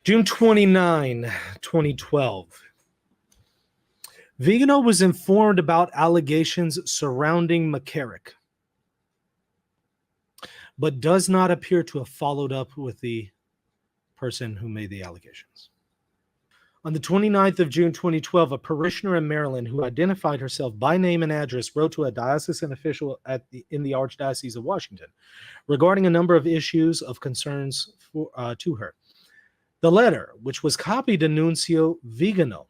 June 29, 2012. Vigano was informed about allegations surrounding McCarrick, but does not appear to have followed up with the person who made the allegations. On the 29th of June 2012, a parishioner in Maryland who identified herself by name and address wrote to a diocesan official in the Archdiocese of Washington regarding a number of issues of concerns to her. The letter, which was copied to Nuncio Vigano,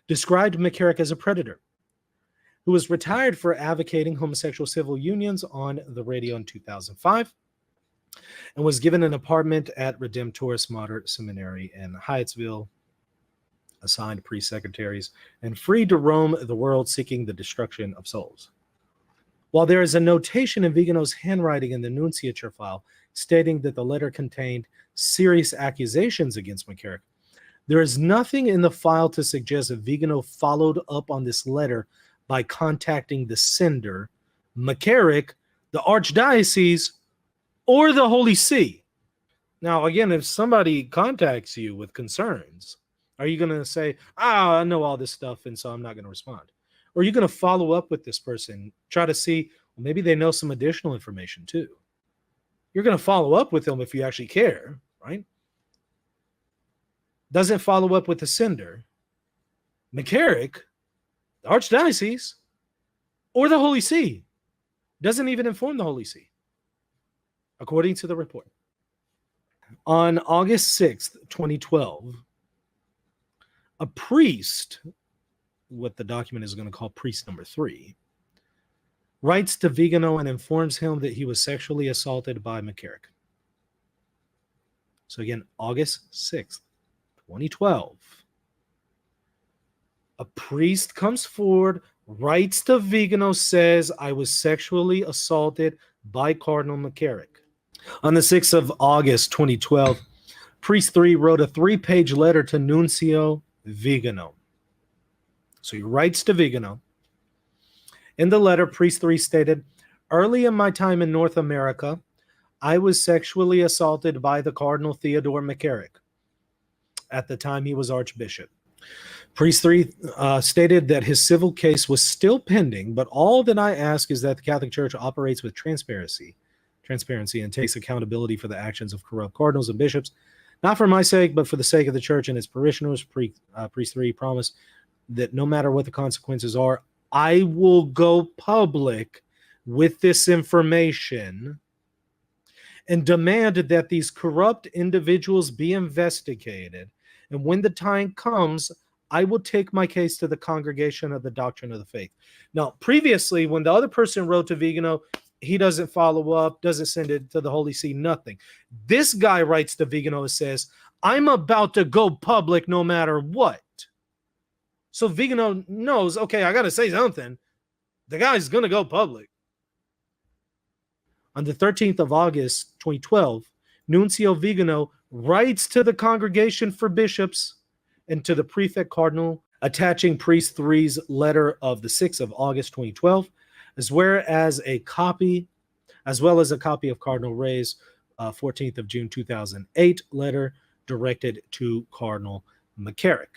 described McCarrick as a predator who was retired for advocating homosexual civil unions on the radio in 2005 and was given an apartment at Redemptoris Moderate Seminary in Hyattsville, assigned priest secretaries, and free to roam the world seeking the destruction of souls. While there is a notation in Vigano's handwriting in the nunciature file stating that the letter contained serious accusations against McCarrick, there is nothing in the file to suggest that Vigano followed up on this letter by contacting the sender, McCarrick, the Archdiocese, or the Holy See. Now, again, if somebody contacts you with concerns, are you going to say, I know all this stuff, and so I'm not going to respond? Or are you going to follow up with this person, try to see, well, maybe they know some additional information too? You're going to follow up with them if you actually care, right? Doesn't follow up with the sender, McCarrick, the Archdiocese, or the Holy See. Doesn't even inform the Holy See, according to the report. On August 6th, 2012, a priest, what the document is going to call priest number 3, writes to Vigano and informs him that he was sexually assaulted by McCarrick. So again, August 6th, 2012. A priest comes forward, writes to Vigano, says, I was sexually assaulted by Cardinal McCarrick. On the 6th of August, 2012, Priest 3 wrote a 3-page letter to Nuncio Vigano. So he writes to Vigano. In the letter, Priest 3 stated, early in my time in North America, I was sexually assaulted by the Cardinal Theodore McCarrick. At the time, he was Archbishop. Priest 3 stated that his civil case was still pending, but all that I ask is that the Catholic Church operates with transparency and takes accountability for the actions of corrupt cardinals and bishops, not for my sake, but for the sake of the Church and its parishioners. Priest 3 promised that no matter what the consequences are, I will go public with this information and demand that these corrupt individuals be investigated. And when the time comes, I will take my case to the Congregation of the Doctrine of the Faith. Now, previously, when the other person wrote to Vigano, he doesn't follow up, doesn't send it to the Holy See, nothing. This guy writes to Vigano and says, I'm about to go public no matter what. So Vigano knows, okay, I got to say something. The guy's going to go public. On the 13th of August, 2012, Nuncio Vigano writes to the Congregation for Bishops and to the Prefect Cardinal, attaching Priest 3's letter of the 6th of August, 2012, as well as a copy of Cardinal Ray's 14th of June 2008 letter directed to Cardinal McCarrick.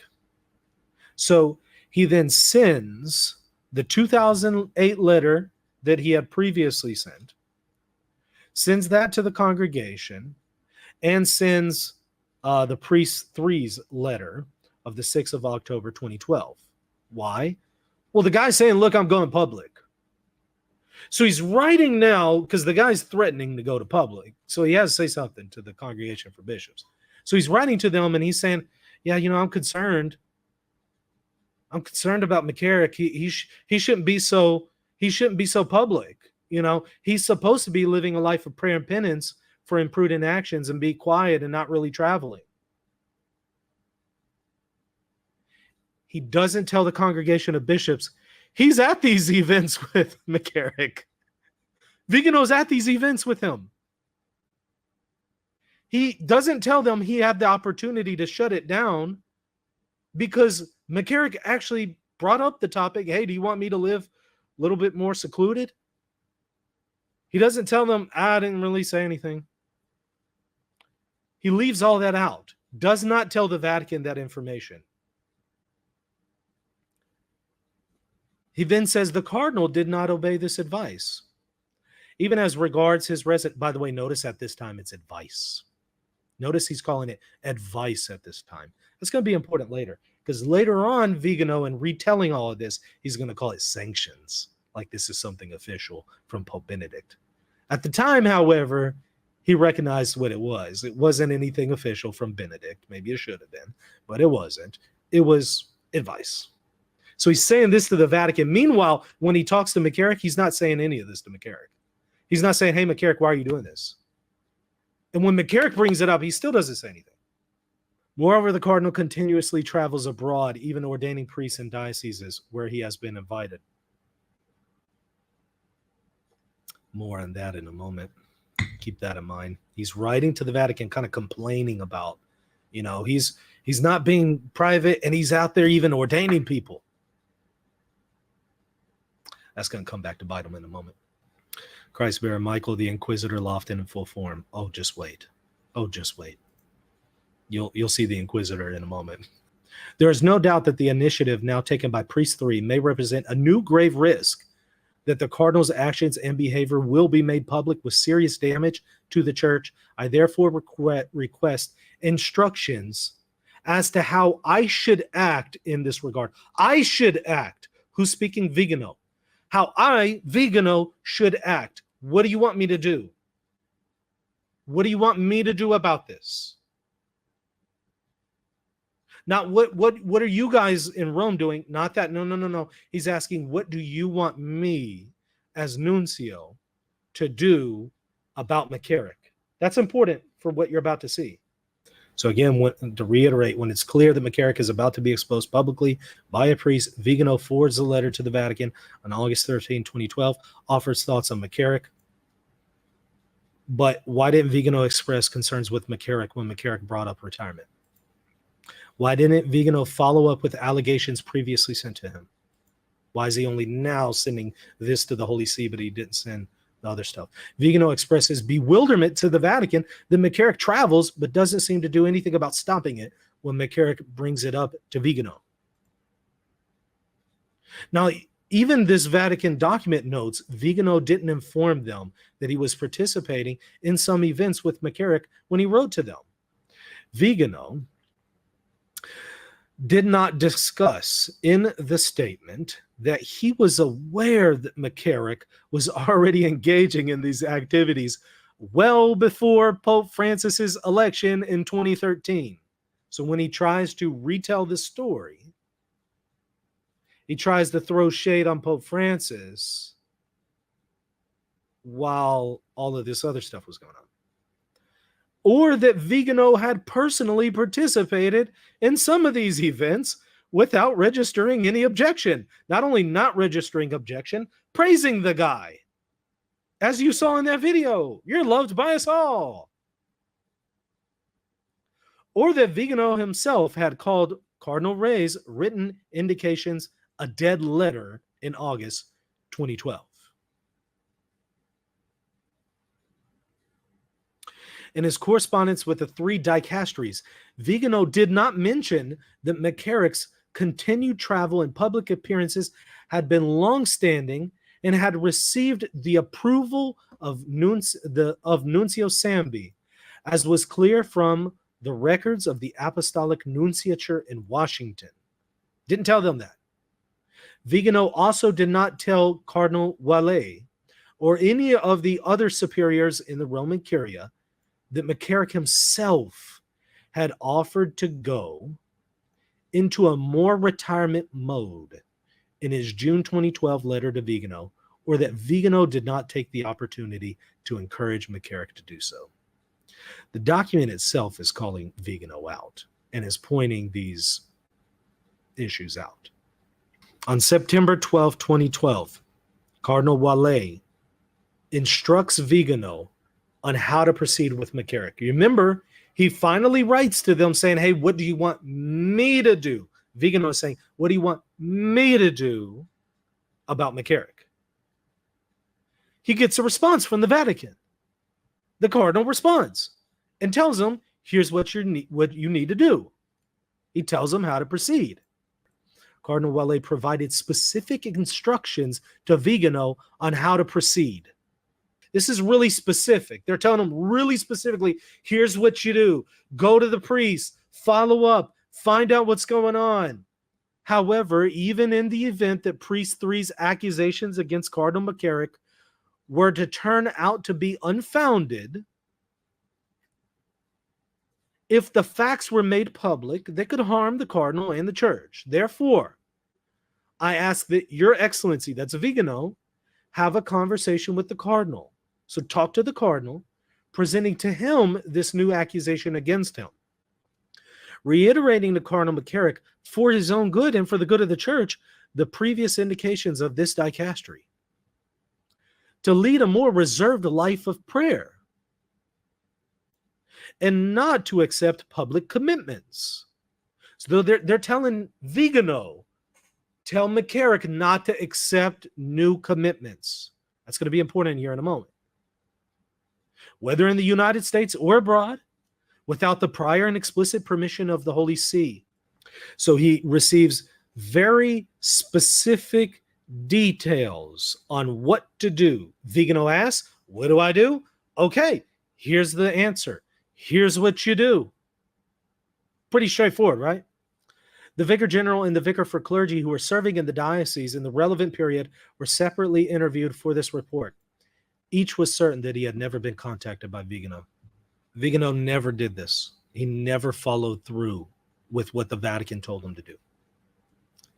So he then sends the 2008 letter that he had previously sends that to the congregation, and sends the Priest 3's letter of the 6th of October 2012. Why? Well, the guy's saying, look, I'm going public. So he's writing now because the guy's threatening to go to public. So he has to say something to the Congregation for Bishops. So he's writing to them and he's saying, yeah, I'm concerned. I'm concerned about McCarrick. He shouldn't be so public. He's supposed to be living a life of prayer and penance for imprudent actions and be quiet and not really traveling. He doesn't tell the Congregation of Bishops he's at these events with McCarrick. Vigano's at these events with him. He doesn't tell them he had the opportunity to shut it down because McCarrick actually brought up the topic, hey, do you want me to live a little bit more secluded? He doesn't tell them, I didn't really say anything. He leaves all that out, does not tell the Vatican that information. He then says the cardinal did not obey this advice. Even as regards his resident, by the way, notice at this time it's advice. Notice he's calling it advice at this time. That's going to be important later, because later on, Vigano, in retelling all of this, he's going to call it sanctions, like this is something official from Pope Benedict. At the time, however, he recognized what it was. It wasn't anything official from Benedict. Maybe it should have been, but it wasn't. It was advice. So he's saying this to the Vatican. Meanwhile, when he talks to McCarrick, he's not saying any of this to McCarrick. He's not saying, hey, McCarrick, why are you doing this? And when McCarrick brings it up, he still doesn't say anything. Moreover, the cardinal continuously travels abroad, even ordaining priests in dioceses where he has been invited. More on that in a moment. Keep that in mind. He's writing to the Vatican, kind of complaining about, he's not being private, and he's out there even ordaining people. That's going to come back to bite him in a moment. Christ bearer Michael, the Inquisitor, Lofton in full form. Oh, just wait. Oh, just wait. You'll see the Inquisitor in a moment. There is no doubt that the initiative now taken by Priest 3 may represent a new grave risk that the cardinal's actions and behavior will be made public with serious damage to the church. I therefore request instructions as to how I should act in this regard. I should act. Who's speaking? Vigano. How I, Vigano, should act. What do you want me to do? What do you want me to do about this? Not what are you guys in Rome doing? Not that. No. He's asking, what do you want me as nuncio to do about McCarrick? That's important for what you're about to see. So again, to reiterate, when it's clear that McCarrick is about to be exposed publicly by a priest, Vigano forwards the letter to the Vatican on August 13, 2012, offers thoughts on McCarrick. But why didn't Vigano express concerns with McCarrick when McCarrick brought up retirement? Why didn't Vigano follow up with allegations previously sent to him? Why is he only now sending this to the Holy See, but he didn't send the other stuff? Vigano expresses bewilderment to the Vatican that McCarrick travels, but doesn't seem to do anything about stopping it when McCarrick brings it up to Vigano. Now, even this Vatican document notes Vigano didn't inform them that he was participating in some events with McCarrick when he wrote to them. Vigano did not discuss in the statement that he was aware that McCarrick was already engaging in these activities well before Pope Francis's election in 2013. So when he tries to retell this story, he tries to throw shade on Pope Francis while all of this other stuff was going on. Or that Vigano had personally participated in some of these events without registering any objection. Not only not registering objection, praising the guy. As you saw in that video, you're loved by us all. Or that Vigano himself had called Cardinal Rey's written indications a dead letter in August 2012. In his correspondence with the three dicasteries, Vigano did not mention that McCarrick's continued travel and public appearances had been long-standing and had received the approval of Nuncio Sambi, as was clear from the records of the Apostolic Nunciature in Washington. Didn't tell them that. Vigano also did not tell Cardinal Wallet or any of the other superiors in the Roman Curia that McCarrick himself had offered to go into a more retirement mode in his June 2012 letter to Vigano, or that Vigano did not take the opportunity to encourage McCarrick to do so. The document itself is calling Vigano out and is pointing these issues out. On September 12, 2012, Cardinal Wallet instructs Vigano on how to proceed with McCarrick. You remember, he finally writes to them saying, hey, what do you want me to do? Vigano is saying, what do you want me to do about McCarrick? He gets a response from the Vatican. The cardinal responds and tells him Here's what you need to do. He tells them how to proceed. Cardinal Welle provided specific instructions to Vigano on how to proceed. This is really specific. They're telling him really specifically, here's what you do. Go to the priest, follow up, find out what's going on. However, even in the event that Priest 3's accusations against Cardinal McCarrick were to turn out to be unfounded, if the facts were made public, they could harm the cardinal and the church. Therefore, I ask that Your Excellency, that's Vigano, have a conversation with the cardinal. So talk to the cardinal, presenting to him this new accusation against him. Reiterating to Cardinal McCarrick, for his own good and for the good of the church, the previous indications of this dicastery. To lead a more reserved life of prayer. And not to accept public commitments. So they're telling Vigano, tell McCarrick not to accept new commitments. That's going to be important here in a moment. Whether in the United States or abroad, without the prior and explicit permission of the Holy See. So he receives very specific details on what to do. Vigano asks, what do I do? Okay, here's the answer. Here's what you do. Pretty straightforward, right? The Vicar General and the Vicar for Clergy who were serving in the diocese in the relevant period were separately interviewed for this report. Each was certain that he had never been contacted by Vigano. Vigano never did this. He never followed through with what the Vatican told him to do,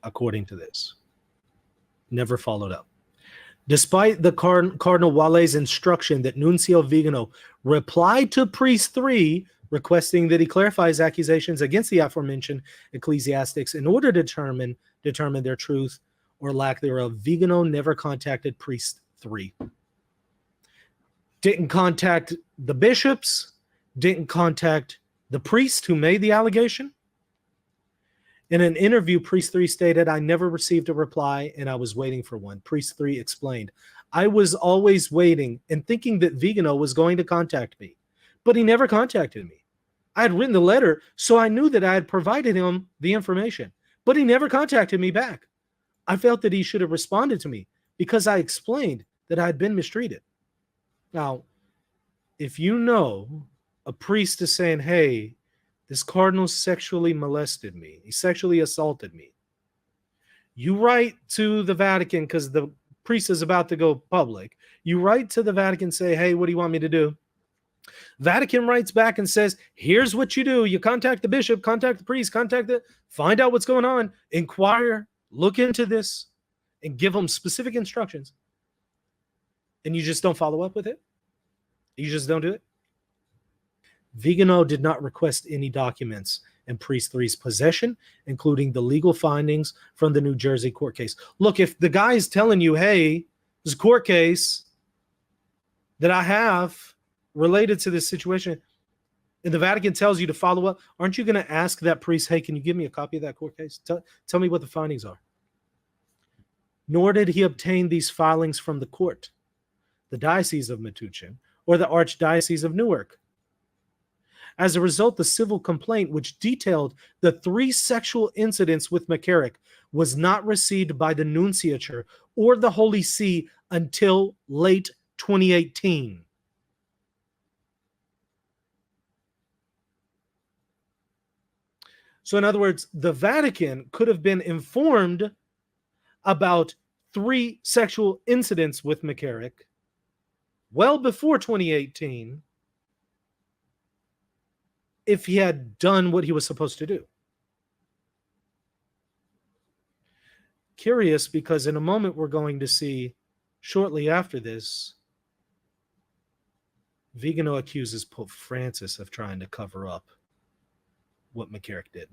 according to this. Never followed up. Despite the Cardinal Walle's instruction that Nuncio Vigano replied to Priest 3, requesting that he clarify his accusations against the aforementioned ecclesiastics in order to determine their truth or lack thereof, Vigano never contacted Priest 3. Didn't contact the bishops, didn't contact the priest who made the allegation. In an interview, Priest 3 stated, I never received a reply and I was waiting for one. Priest 3 explained, I was always waiting and thinking that Vigano was going to contact me, but he never contacted me. I had written the letter, so I knew that I had provided him the information, but he never contacted me back. I felt that he should have responded to me because I explained that I had been mistreated. Now, if you know a priest is saying, hey, this cardinal sexually molested me. He sexually assaulted me. You write to the Vatican because the priest is about to go public. You write to the Vatican, say, hey, what do you want me to do? Vatican writes back and says, here's what you do. You contact the bishop, contact the priest, find out what's going on, inquire, look into this, and give them specific instructions. And you just don't follow up with it? You just don't do it? Vigano did not request any documents in Priest 3's possession, including the legal findings from the New Jersey court case. Look, if the guy is telling you, hey, there's a court case that I have related to this situation, and the Vatican tells you to follow up, aren't you going to ask that priest, hey, can you give me a copy of that court case? Tell me what the findings are. Nor did he obtain these filings from the court, the Diocese of Metuchen, or the Archdiocese of Newark. As a result, the civil complaint, which detailed the 3 sexual incidents with McCarrick, was not received by the nunciature or the Holy See until late 2018. So in other words, the Vatican could have been informed about 3 sexual incidents with McCarrick well before 2018 if he had done what he was supposed to do. Curious, because in a moment we're going to see shortly after this, Vigano accuses Pope Francis of trying to cover up what McCarrick did.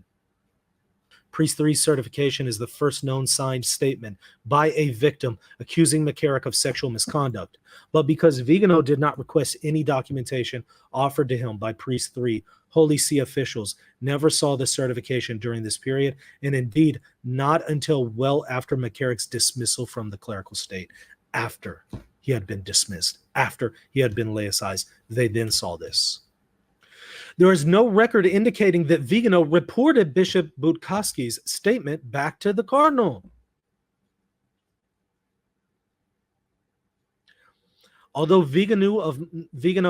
Priest 3's certification is the first known signed statement by a victim accusing McCarrick of sexual misconduct. But because Vigano did not request any documentation offered to him by Priest 3, Holy See officials never saw the certification during this period, and indeed not until well after McCarrick's dismissal from the clerical state. After he had been dismissed, after he had been laicized, they then saw this. There is no record indicating that Vigano reported Bishop Budkowski's statement back to the cardinal. Although Vigano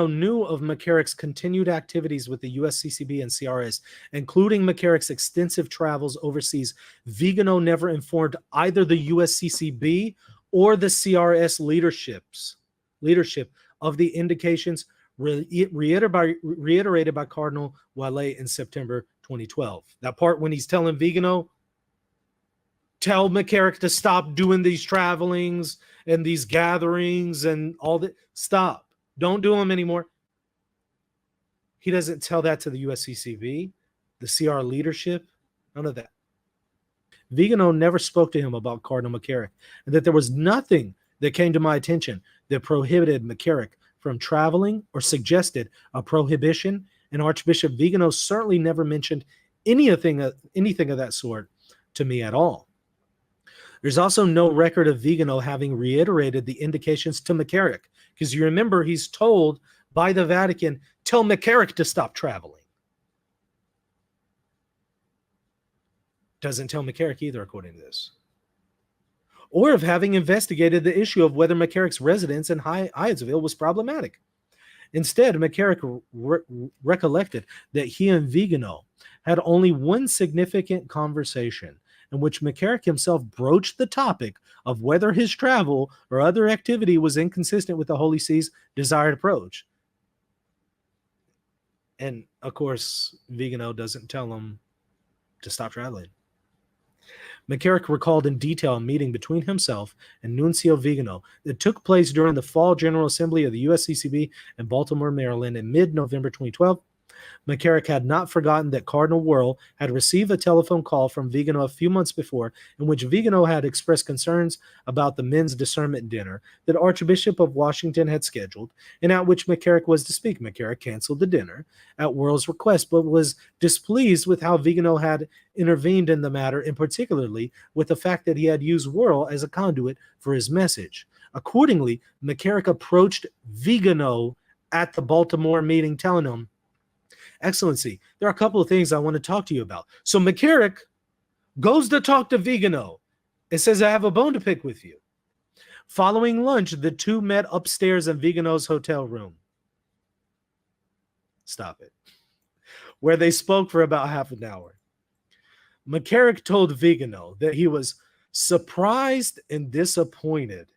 knew of McCarrick's continued activities with the USCCB and CRS, including McCarrick's extensive travels overseas, Vigano never informed either the USCCB or the CRS leadership of the indications reiterated by Cardinal Wallet in September 2012. That part when he's telling Vigano, tell McCarrick to stop doing these travelings and these gatherings and all that. Stop. Don't do them anymore. He doesn't tell that to the USCCB, the CR leadership, none of that. Vigano never spoke to him about Cardinal McCarrick, and that there was nothing that came to my attention that prohibited McCarrick from traveling or suggested a prohibition, and Archbishop Vigano certainly never mentioned anything of that sort to me at all. There's also no record of Vigano having reiterated the indications to McCarrick, because you remember he's told by the Vatican, tell McCarrick to stop traveling. Doesn't tell McCarrick either, according to this. Or of having investigated the issue of whether McCarrick's residence in Hyattsville was problematic. Instead, McCarrick recollected that he and Vigano had only one significant conversation in which McCarrick himself broached the topic of whether his travel or other activity was inconsistent with the Holy See's desired approach. And, of course, Vigano doesn't tell him to stop traveling. McCarrick recalled in detail a meeting between himself and Nuncio Vigano that took place during the Fall General Assembly of the USCCB in Baltimore, Maryland in mid-November 2012. McCarrick had not forgotten that Cardinal Wuerl had received a telephone call from Vigano a few months before, in which Vigano had expressed concerns about the men's discernment dinner that Archbishop of Washington had scheduled, and at which McCarrick was to speak. McCarrick canceled the dinner at Wuerl's request, but was displeased with how Vigano had intervened in the matter, and particularly with the fact that he had used Wuerl as a conduit for his message. Accordingly, McCarrick approached Vigano at the Baltimore meeting, telling him, Excellency, there are a couple of things I want to talk to you about. So McCarrick goes to talk to Vigano and says, I have a bone to pick with you. Following lunch, the two met upstairs in Vigano's hotel room. Stop it. Where they spoke for about half an hour. McCarrick told Vigano that he was surprised and disappointed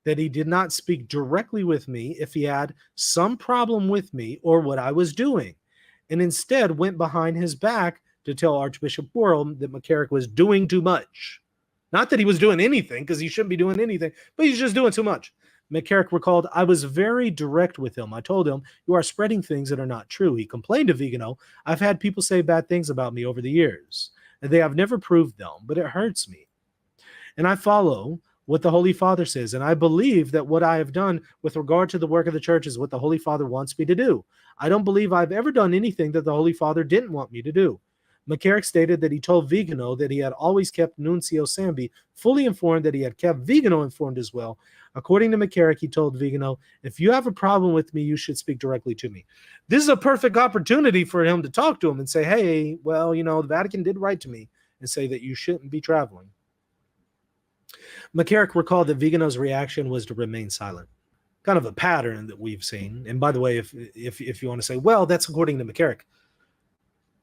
that he did not speak directly with me if he had some problem with me or what I was doing, and instead went behind his back to tell Archbishop Wuerl that McCarrick was doing too much. Not that he was doing anything, because he shouldn't be doing anything, but he's just doing too much. McCarrick recalled, I was very direct with him. I told him, you are spreading things that are not true. He complained to Vigano, I've had people say bad things about me over the years, and they have never proved them, but it hurts me. And I follow what the Holy Father says, and I believe that what I have done with regard to the work of the church is what the Holy Father wants me to do. I don't believe I've ever done anything that the Holy Father didn't want me to do. McCarrick stated that he told Vigano that he had always kept Nuncio Sambi fully informed, that he had kept Vigano informed as well. According to McCarrick, he told Vigano, if you have a problem with me, you should speak directly to me. This is a perfect opportunity for him to talk to him and say, hey, well, the Vatican did write to me and say that you shouldn't be traveling. McCarrick recalled that Vigano's reaction was to remain silent. Kind of a pattern that we've seen. And by the way, if you want to say, well, that's according to McCarrick.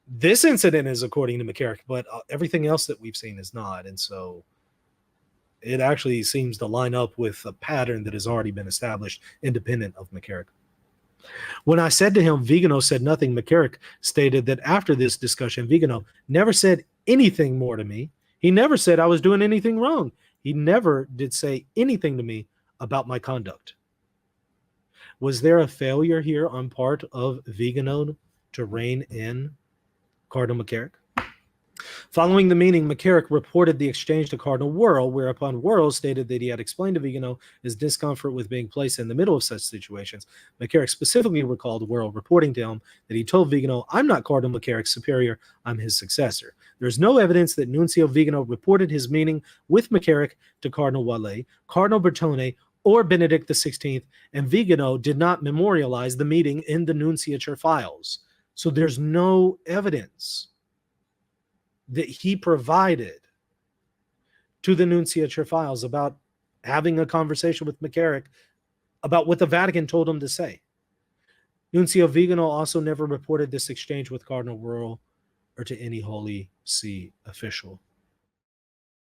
This incident is according to McCarrick, but everything else that we've seen is not. And so it actually seems to line up with a pattern that has already been established independent of McCarrick. When I said to him, Vigano said nothing, McCarrick stated that after this discussion, Vigano never said anything more to me. He never said I was doing anything wrong. He never did say anything to me about my conduct. Was there a failure here on part of Vigano to rein in Cardinal McCarrick? Following the meeting, McCarrick reported the exchange to Cardinal Wuerl, whereupon Wuerl stated that he had explained to Vigano his discomfort with being placed in the middle of such situations. McCarrick specifically recalled Wuerl reporting to him that he told Vigano, I'm not Cardinal McCarrick's superior, I'm his successor. There's no evidence that Nuncio Vigano reported his meeting with McCarrick to Cardinal Wallet, Cardinal Bertone, or Benedict XVI, and Vigano did not memorialize the meeting in the nunciature files. So there's no evidence that he provided to the nunciature files about having a conversation with McCarrick about what the Vatican told him to say. Nuncio Vigano also never reported this exchange with Cardinal Wuerl or to any Holy See official.